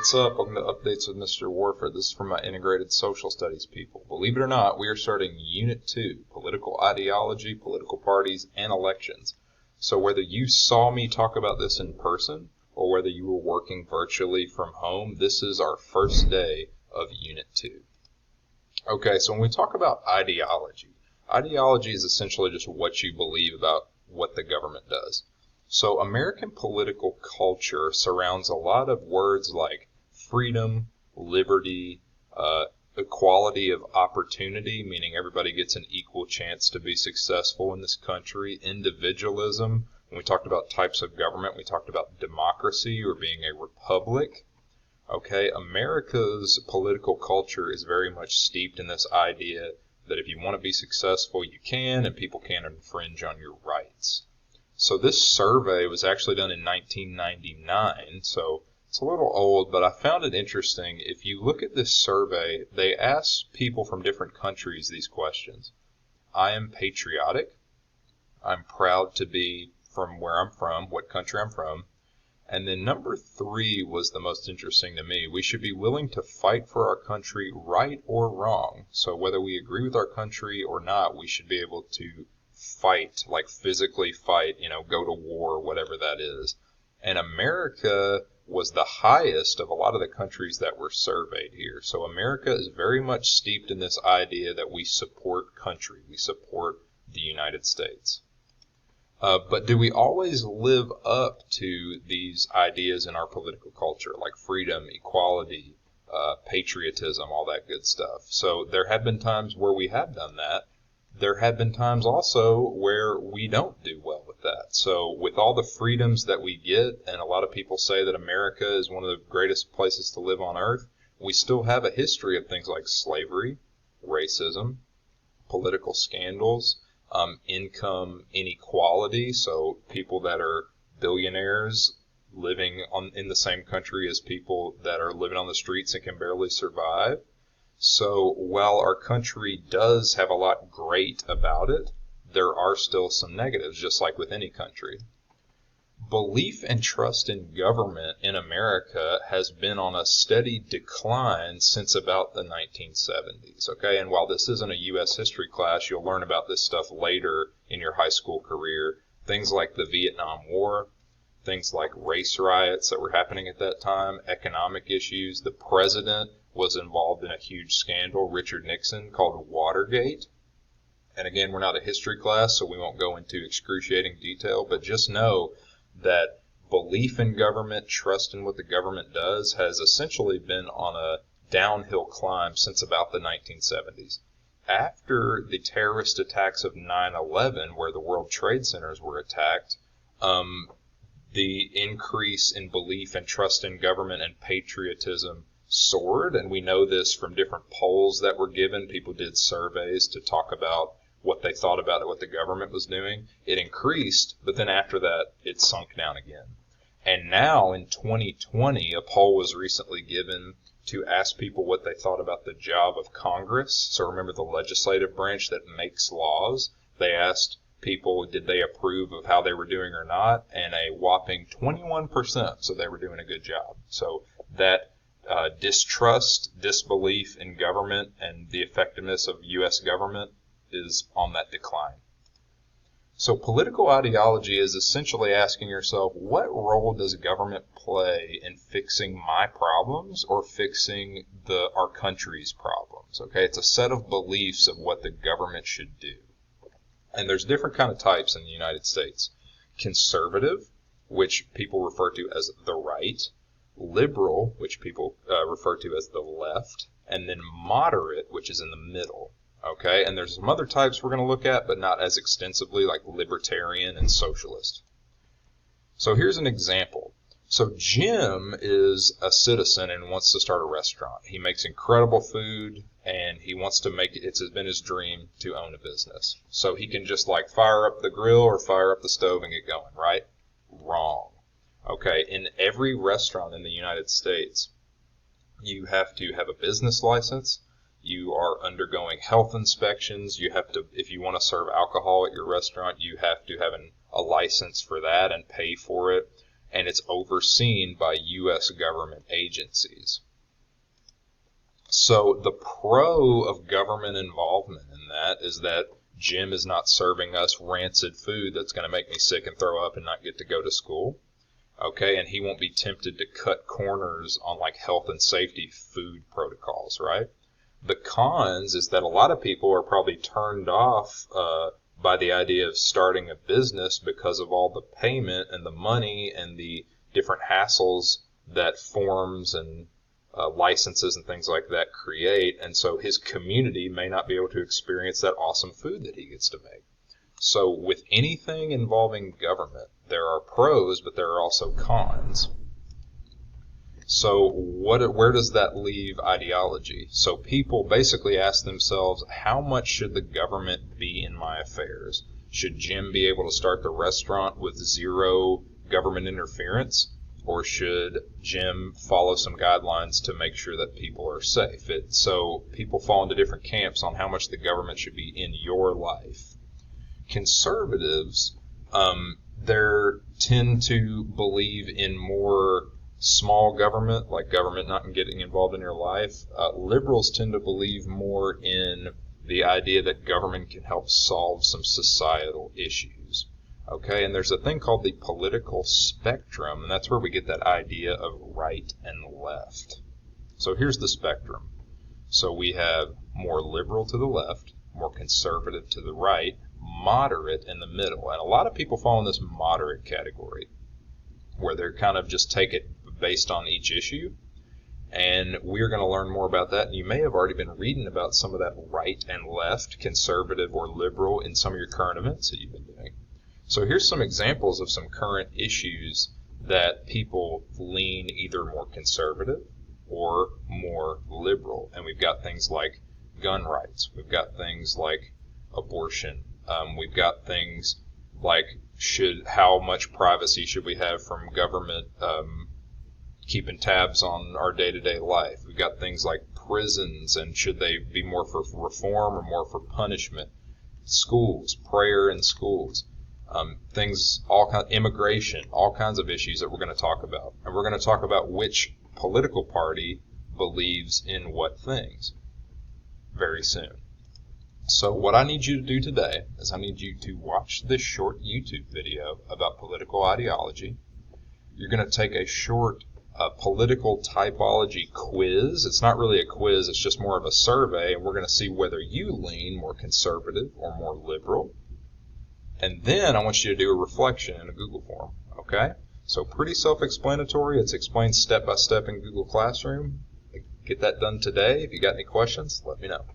What's up? Welcome to Updates with Mr. Warford. This is from my integrated social studies people. Believe it or not, we are starting Unit 2, Political Ideology, Political Parties, and Elections. So whether you saw me talk about this in person or whether you were working virtually from home, this is our first day of Unit 2. Okay, so when we talk about ideology, ideology is essentially just what you believe about what the government does. So American political culture surrounds a lot of words like freedom, liberty, equality of opportunity, meaning everybody gets an equal chance to be successful in this country, individualism. When we talked about types of government, we talked about democracy or being a republic. Okay, America's political culture is very much steeped in this idea that if you want to be successful, you can, and people can't infringe on your rights. So this survey was actually done in 1999, so it's a little old, but I found it interesting. If you look at this survey, they asked people from different countries these questions. I am patriotic. I'm proud to be from where I'm from, what country I'm from. And then number 3 was the most interesting to me. We should be willing to fight for our country, right or wrong. So whether we agree with our country or not, we should be able to fight, like physically fight, go to war, whatever that is. And America was the highest of a lot of the countries that were surveyed here. So America is very much steeped in this idea that we support country, we support the United States. But do we always live up to these ideas in our political culture, like freedom, equality, patriotism, all that good stuff? So there have been times where we have done that. There have been times also where we don't do well with that. So with all the freedoms that we get, and a lot of people say that America is one of the greatest places to live on earth, we still have a history of things like slavery, racism, political scandals, income inequality, so people that are billionaires living in the same country as people that are living on the streets and can barely survive. So while our country does have a lot great about it, there are still some negatives, just like with any country. Belief and trust in government in America has been on a steady decline since about the 1970s, okay? And while this isn't a U.S. history class, you'll learn about this stuff later in your high school career. Things like the Vietnam War, things like race riots that were happening at that time, economic issues. The president was involved in a huge scandal, Richard Nixon, called Watergate. And again, we're not a history class, so we won't go into excruciating detail, but just know that belief in government, trust in what the government does, has essentially been on a downhill climb since about the 1970s. After the terrorist attacks of 9/11, where the World Trade Centers were attacked, the increase in belief and trust in government and patriotism soared, and we know this from different polls that were given. People did surveys to talk about what they thought about it, what the government was doing. It increased, but then after that, it sunk down again. And now in 2020, a poll was recently given to ask people what they thought about the job of Congress. So remember the legislative branch that makes laws. They asked people, did they approve of how they were doing or not? And a whopping 21% said they were doing a good job. So that distrust, disbelief in government and the effectiveness of U.S. government is on that decline. So political ideology is essentially asking yourself, what role does government play in fixing my problems or fixing our country's problems? Okay, it's a set of beliefs of what the government should do. And there's different kind of types in the United States. Conservative, which people refer to as the right. Liberal, which people refer to as the left. And then moderate, which is in the middle. Okay, and there's some other types we're going to look at, but not as extensively, like libertarian and socialist. So here's an example. So Jim is a citizen and wants to start a restaurant. He makes incredible food, and he wants to make it, it's been his dream to own a business. So he can just like fire up the grill or fire up the stove and get going, right? Wrong. Okay, in every restaurant in the United States, you have to have a business license. You are undergoing health inspections. You have to, if you want to serve alcohol at your restaurant, you have to have a license for that and pay for it. and it's overseen by U.S. government agencies. So the pro of government involvement in that is that Jim is not serving us rancid food that's going to make me sick and throw up and not get to go to school. Okay, and he won't be tempted to cut corners on like health and safety food protocols, right? The cons is that a lot of people are probably turned off by the idea of starting a business because of all the payment and the money and the different hassles that forms and licenses and things like that create, and so his community may not be able to experience that awesome food that he gets to make. So with anything involving government, there are pros, but there are also cons. So where does that leave ideology? So people basically ask themselves, how much should the government be in my affairs? Should Jim be able to start the restaurant with zero government interference? Or should Jim follow some guidelines to make sure that people are safe? So people fall into different camps on how much the government should be in your life. Conservatives, they tend to believe in more small government, like government not getting involved in your life. Liberals tend to believe more in the idea that government can help solve some societal issues. Okay, and there's a thing called the political spectrum, and that's where we get that idea of right and left. So here's the spectrum. So we have more liberal to the left, more conservative to the right, moderate in the middle. And a lot of people fall in this moderate category, where they're kind of just take it based on each issue. And we're going to learn more about that. And you may have already been reading about some of that right and left, conservative or liberal, in some of your current events that you've been doing. So here's some examples of some current issues that people lean either more conservative or more liberal. And we've got things like gun rights. We've got things like abortion. We've got things like how much privacy should we have from government keeping tabs on our day-to-day life. We've got things like prisons, and should they be more for reform or more for punishment. Schools, prayer in schools. Things, immigration, all kinds of issues that we're going to talk about. And we're going to talk about which political party believes in what things very soon. So what I need you to do today is I need you to watch this short YouTube video about political ideology. You're going to take a short political typology quiz. It's not really a quiz, it's just more of a survey, and we're going to see whether you lean more conservative or more liberal. And then I want you to do a reflection in a Google form, okay? So pretty self-explanatory. It's explained step by step in Google Classroom. Get that done today. If you got any questions, let me know.